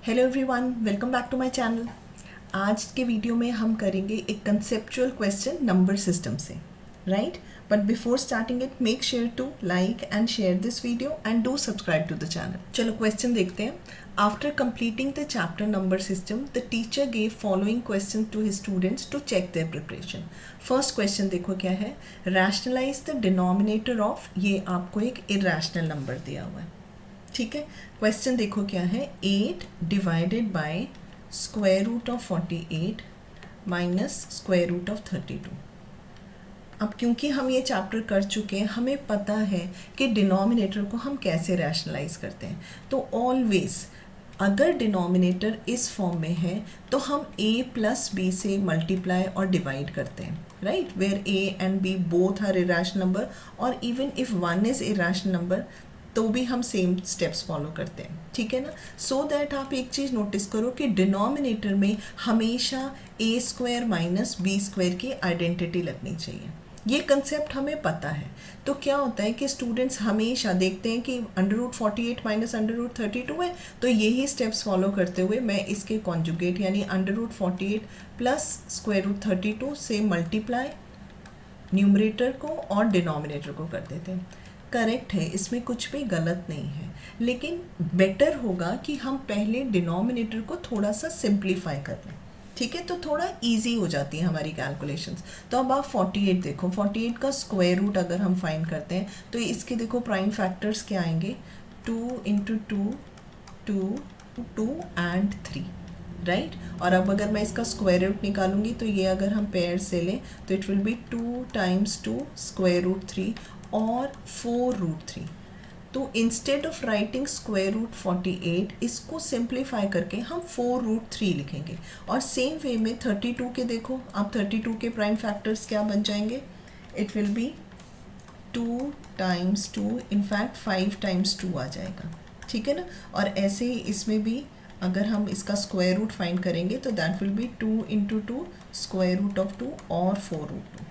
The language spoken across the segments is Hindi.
Hello everyone, welcome back to my channel. आज के वीडियो में हम करेंगे एक कंसेप्चुअल क्वेश्चन नंबर सिस्टम से, right. But before starting it, make sure to like and share this video and do subscribe to the channel. चलो क्वेश्चन देखते हैं। After completing the chapter number system, the teacher gave following question to his students to check their preparation. First question देखो क्या है, रैशनलाइज द डिनोमिनेटर ऑफ, ये आपको एक इरेशनल नंबर दिया हुआ है, ठीक है। क्वेश्चन देखो क्या है, 8 divided by square root of 48 minus square root of 32। अब क्योंकि हम ये चैप्टर कर चुके हैं, हमें पता है कि डिनोमिनेटर को हम कैसे रैशनलाइज करते हैं। तो ऑलवेज अगर डिनोमिनेटर इस फॉर्म में है तो हम a प्लस बी से मल्टीप्लाई और डिवाइड करते हैं, right, where a and b both are irrational number, और even if one is irrational number तो भी हम सेम स्टेप्स फॉलो करते हैं, ठीक है ना। सो दैट आप एक चीज़ नोटिस करो कि डिनोमिनेटर में हमेशा a square minus b square की आइडेंटिटी लगनी चाहिए। ये कंसेप्ट हमें पता है। तो क्या होता है कि स्टूडेंट्स हमेशा देखते हैं कि √48 माइनस √32 है, तो यही स्टेप्स फॉलो करते हुए मैं इसके कॉन्जुगेट यानी √48 प्लस स्क्वायर रूट 32 से मल्टीप्लाई न्यूमरेटर को और डिनोमिनेटर को कर देते हैं। करेक्ट है, इसमें कुछ भी गलत नहीं है, लेकिन बेटर होगा कि हम पहले डिनोमिनेटर को थोड़ा सा सिंप्लीफाई कर लें, ठीक है। तो थोड़ा इजी हो जाती है हमारी कैलकुलेशंस। तो अब आप 48 देखो, 48 का स्क्वायर रूट अगर हम फाइंड करते हैं तो इसके देखो प्राइम फैक्टर्स क्या आएंगे, 2 × 2 2 2 एंड 3, राइट। और अब अगर मैं इसका स्क्वायर रूट निकालूंगी तो ये अगर हम पेयर से लें तो it will be 2 × 2 square root 3 और 4√3। तो instead of writing square root 48, इसको सिंप्लीफाई करके हम 4√3 लिखेंगे। और सेम वे में 32 के देखो, अब 32 के प्राइम फैक्टर्स क्या बन जाएंगे, इट विल बी 2 × 2, इनफैक्ट 5 × 2 आ जाएगा, ठीक है ना। और ऐसे ही इसमें भी अगर हम इसका स्क्वायर रूट फाइंड करेंगे तो that will be 2 × 2 square root of 2 और 4√2।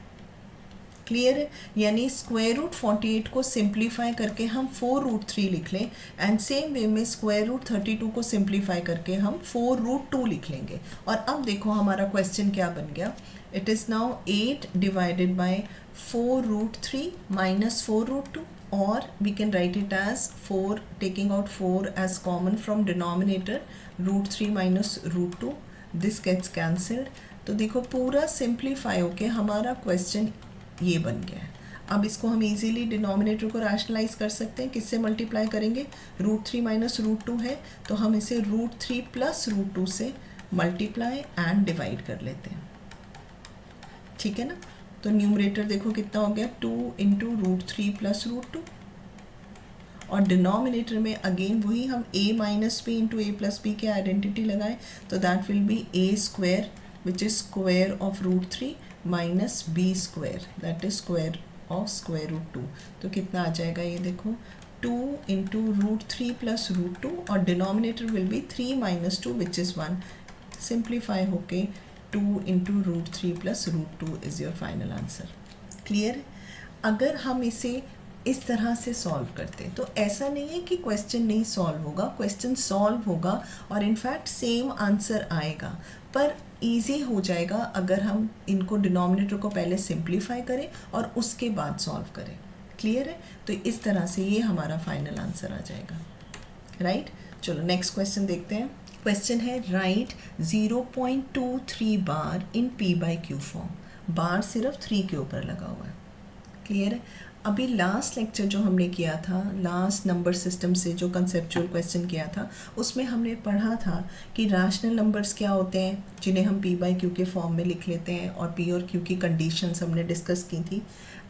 क्लियर है, यानी स्क्वायर रूट 48 को सिंप्लीफाई करके हम 4√3 लिख लें, एंड सेम वे में स्क्वायर रूट 32 को सिंप्लीफाई करके हम 4√2 लिख लेंगे। और अब देखो हमारा क्वेश्चन क्या बन गया, it is now 8 divided by 4√3 minus 4√2, और we can write it as 4 taking out 4 as common from denominator, √3 minus √2, this gets cancelled. तो देखो पूरा सिंप्लीफाई होके हमारा क्वेश्चन ये बन गया है। अब इसको हम इजीली डिनोमिनेटर को रैशनलाइज कर सकते हैं, किससे मल्टीप्लाई करेंगे, √3 माइनस √2 है तो हम इसे √3 प्लस √2 से मल्टीप्लाई एंड डिवाइड कर लेते हैं, ठीक है ना। तो न्यूमरेटर देखो कितना हो गया, 2 × √3 प्लस √2, और डिनोमिनेटर में अगेन वही हम a minus b × a plus b के आइडेंटिटी लगाएं, तो that will be a square which is square of √3 minus b square that is square of square root 2। तो कितना आ जाएगा ये देखो, 2 × √3 प्लस √2, और denominator will be 3 minus 2 which is 1, simplify होके 2 × √3 plus √2 is your final answer. Clear है। अगर हम इसे इस तरह से सॉल्व करते तो ऐसा नहीं है कि क्वेश्चन नहीं सॉल्व होगा, क्वेश्चन सॉल्व होगा और इनफैक्ट सेम आंसर आएगा, पर इजी हो जाएगा अगर हम इनको डिनोमिनेटर को पहले सिंप्लीफाई करें और उसके बाद सॉल्व करें। क्लियर है। तो इस तरह से ये हमारा फाइनल आंसर आ जाएगा, राइट। चलो नेक्स्ट क्वेश्चन देखते हैं। क्वेश्चन है, राइट 0.23 बार इन p/q फॉर्म। बार सिर्फ 3 के ऊपर लगा हुआ है। क्लियर है। अभी लास्ट लेक्चर जो हमने किया था, लास्ट नंबर सिस्टम से जो कंसेप्चुअल क्वेश्चन किया था, उसमें हमने पढ़ा था कि रैशनल नंबर्स क्या होते हैं जिन्हें हम p/q के फॉर्म में लिख लेते हैं, और p और q की कंडीशंस हमने डिस्कस की थी,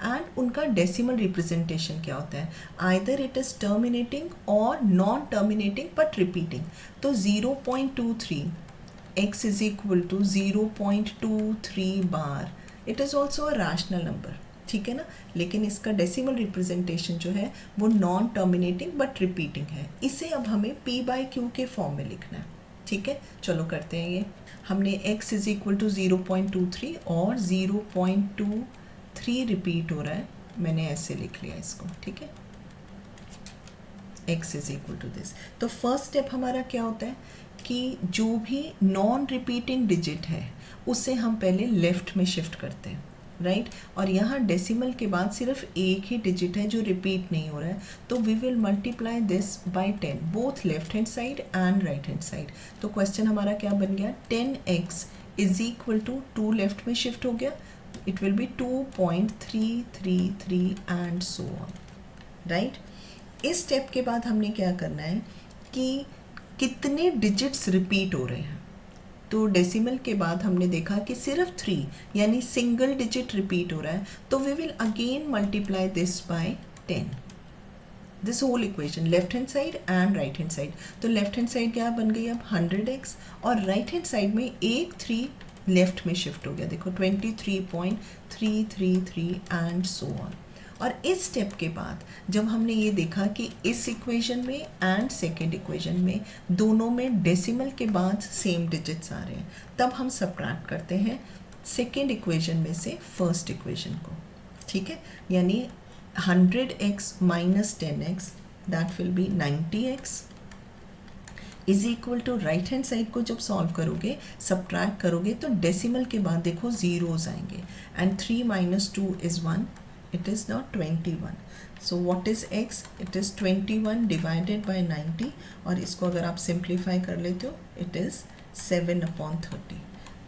एंड उनका डेसिमल रिप्रेजेंटेशन क्या होता है, आइदर इट इज़ टर्मिनेटिंग और नॉन टर्मिनेटिंग बट रिपीटिंग। तो 0.23 x is equal to 0.23 bar, it is also a rational number, ठीक है ना, लेकिन इसका डेसिमल रिप्रेजेंटेशन जो है वो नॉन टर्मिनेटिंग बट रिपीटिंग है। इसे अब हमें p/q के फॉर्म में लिखना है, ठीक है। चलो करते हैं ये। हमने x इज इक्वल टू 0.23 और 0.23 रिपीट हो रहा है, मैंने ऐसे लिख लिया इसको, ठीक है। x is equal to this. तो फर्स्ट स्टेप हमारा क्या होता है कि जो भी नॉन रिपीटिंग डिजिट है उसे हम पहले लेफ्ट में शिफ्ट करते हैं, राइट और यहाँ डेसिमल के बाद सिर्फ एक ही डिजिट है जो रिपीट नहीं हो रहा है, तो we will multiply this by 10 both left hand side and right hand side. तो क्वेश्चन हमारा क्या बन गया, 10x is equal to 2 left में शिफ्ट हो गया, it will be 2.333 and so on, right. इस स्टेप के बाद हमने क्या करना है कि कितने डिजिट्स रिपीट हो रहे हैं। तो डेसिमल के बाद हमने देखा कि सिर्फ 3 यानी सिंगल डिजिट रिपीट हो रहा है, तो we will again multiply this by 10, this whole equation left hand side and right hand side. तो लेफ्ट हैंड साइड क्या बन गई अब 100x और राइट हैंड साइड में एक 3 लेफ्ट में शिफ्ट हो गया, देखो 23.333 एंड सो ऑन। और इस स्टेप के बाद जब हमने ये देखा कि इस इक्वेशन में एंड सेकेंड इक्वेशन में दोनों में डेसिमल के बाद सेम डिजिट्स आ रहे हैं, तब हम सबट्रैक्ट करते हैं सेकेंड इक्वेशन में से फर्स्ट इक्वेशन को, ठीक है। यानी 100x minus 10x that will be 90x is equal to right hand side को जब सॉल्व करोगे सबट्रैक्ट करोगे तो डेसिमल के बाद देखो जीरोज आएंगे and 3 minus 2 is 1, it is now 21. So what is x? It is 21 divided by 90 और इसको अगर आप सिंप्लीफाई कर लेते हो it is 7/30.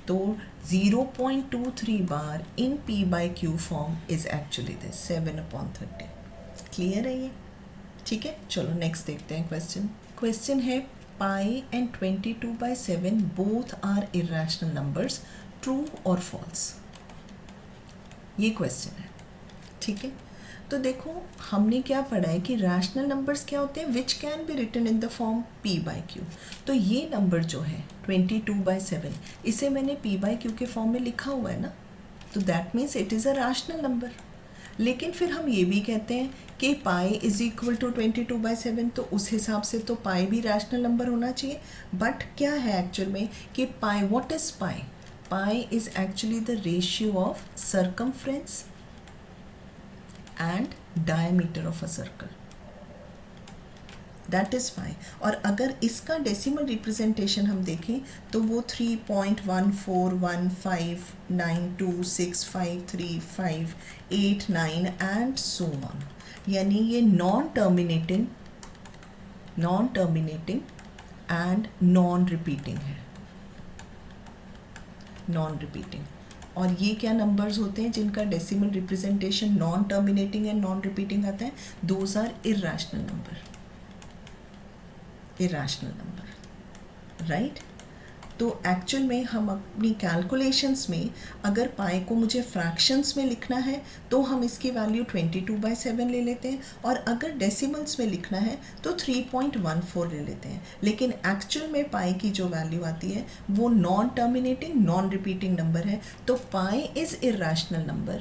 तो 0.23 बार in p by q form is actually this 7/30. Clear है ये, ठीक है। चलो नेक्स्ट देखते हैं क्वेश्चन है pi and 22/7 both are irrational numbers, true or false? ये क्वेश्चन है, ठीक है। तो देखो हमने क्या पढ़ा है कि रैशनल नंबर्स क्या होते हैं, which can be written in the form p by q. तो ये नंबर जो है 22/7 इसे मैंने p बाई क्यू के फॉर्म में लिखा हुआ है ना, तो that means it is a rational number. लेकिन फिर हम ये भी कहते हैं कि पाई इज इक्वल टू 22/7, तो उस हिसाब से तो पाई भी रैशनल नंबर होना चाहिए। बट क्या है एक्चुअल में कि pi, what is pi? Pi is actually the ratio of circumference and diameter of a circle, that is pi। और अगर इसका डेसिमल रिप्रेजेंटेशन हम देखें तो वो 3.14152653589 एंड सो ऑन, यानी ये non terminating and non repeating है, नॉन रिपीटिंग। और ये क्या नंबर्स होते हैं जिनका decimal representation non terminating and non repeating आता है? Those are irrational number, right. तो एक्चुअल में हम अपनी कैलकुलेशंस में अगर पाई को मुझे फ्रैक्शंस में लिखना है तो हम इसकी वैल्यू 22/7 ले लेते हैं, और अगर डेसिमल्स में लिखना है तो 3.14 ले लेते हैं। लेकिन एक्चुअल में पाई की जो वैल्यू आती है वो non terminating non repeating number है, तो pi is irrational number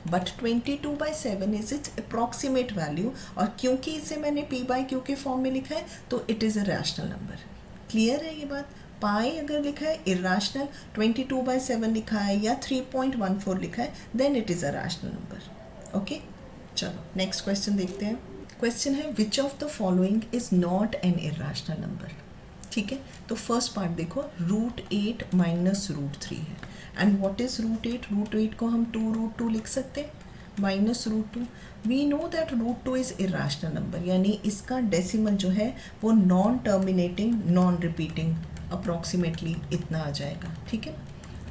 but 22/7 is its approximate value, और क्योंकि इसे मैंने p बाई क्यू के फॉर्म में लिखा है तो it is a rational number. Clear है ये बात? पाई अगर लिखा है इर्रेशनल, 22/7 लिखा है या 3.14 लिखा है, then it is a rational number. Okay, चलो नेक्स्ट क्वेश्चन देखते हैं। क्वेश्चन है which of the following is not an irrational number. ठीक है, तो फर्स्ट पार्ट देखो, √8 माइनस √3 है, एंड व्हाट इज √8? √8 को हम 2√2 लिख सकते हैं minus √2। We know that √2 is irrational number, यानी इसका डेसिमल जो है वो non terminating non repeating approximately इतना आ जाएगा। ठीक है,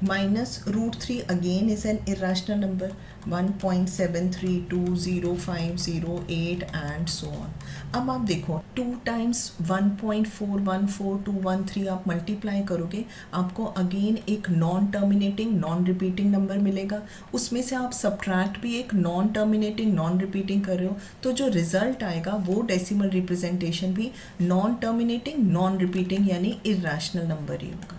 minus √3 again is an irrational number 1.73205008 and so on. अब आप देखो 2 टाइम्स 1.414213 आप मल्टीप्लाई करोगे, आपको अगेन एक non terminating non repeating number मिलेगा। उसमें से आप सबट्रैक्ट भी एक नॉन टर्मिनेटिंग नॉन रिपीटिंग कर रहे हो, तो जो रिजल्ट आएगा वो डेसिमल रिप्रेजेंटेशन भी नॉन टर्मिनेटिंग नॉन रिपीटिंग यानी इर्रेशनल नंबर ही होगा।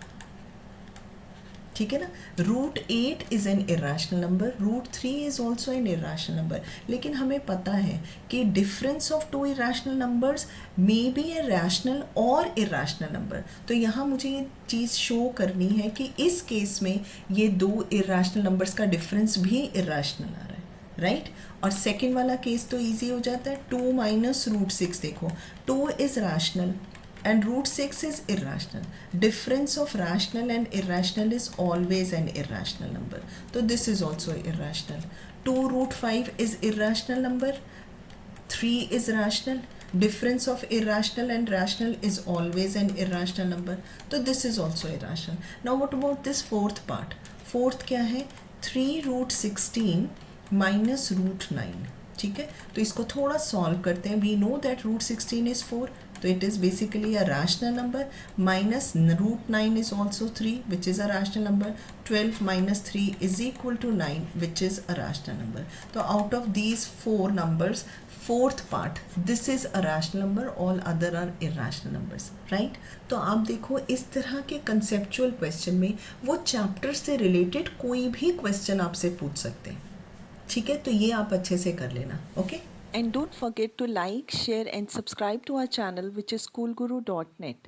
ठीक है ना, √8 is an irrational number, √3 is also an irrational number. लेकिन हमें पता है कि difference of 2 irrational numbers may be a rational और इर्रेशनल नंबर। तो यहाँ मुझे ये चीज़ शो करनी है कि इस केस में ये 2 इर्रेशनल नंबर्स का डिफरेंस भी इर्रेशनल आ रहा है। राइट और सेकेंड वाला केस तो ईजी हो जाता है, 2 माइनस रूट 6, देखो 2 is rational and root 6 is irrational. Difference of rational and irrational is always an irrational number. So this is also irrational. 2 root 5 is irrational number. 3 is rational. Difference of irrational and rational is always an irrational number. So this is also irrational. Now what about this fourth part? Fourth क्या है? 3 root 16 minus root 9. ठीक है, तो इसको थोड़ा सॉल्व करते हैं. We know that root 16 is 4, तो it is basically a rational number. Minus root 9 is also 3 which is a rational number. 12 minus 3 is equal to 9 which is a rational number. तो out of these 4 numbers, fourth part this is a rational number, all other are irrational numbers, right. तो आप देखो इस तरह के कंसेप्चुअल क्वेश्चन में वो चैप्टर से रिलेटेड कोई भी क्वेश्चन आपसे पूछ सकते हैं. ठीक है, तो ये आप अच्छे से कर लेना. Okay. And don't forget to like, share and subscribe to our channel which is schoolguru.net.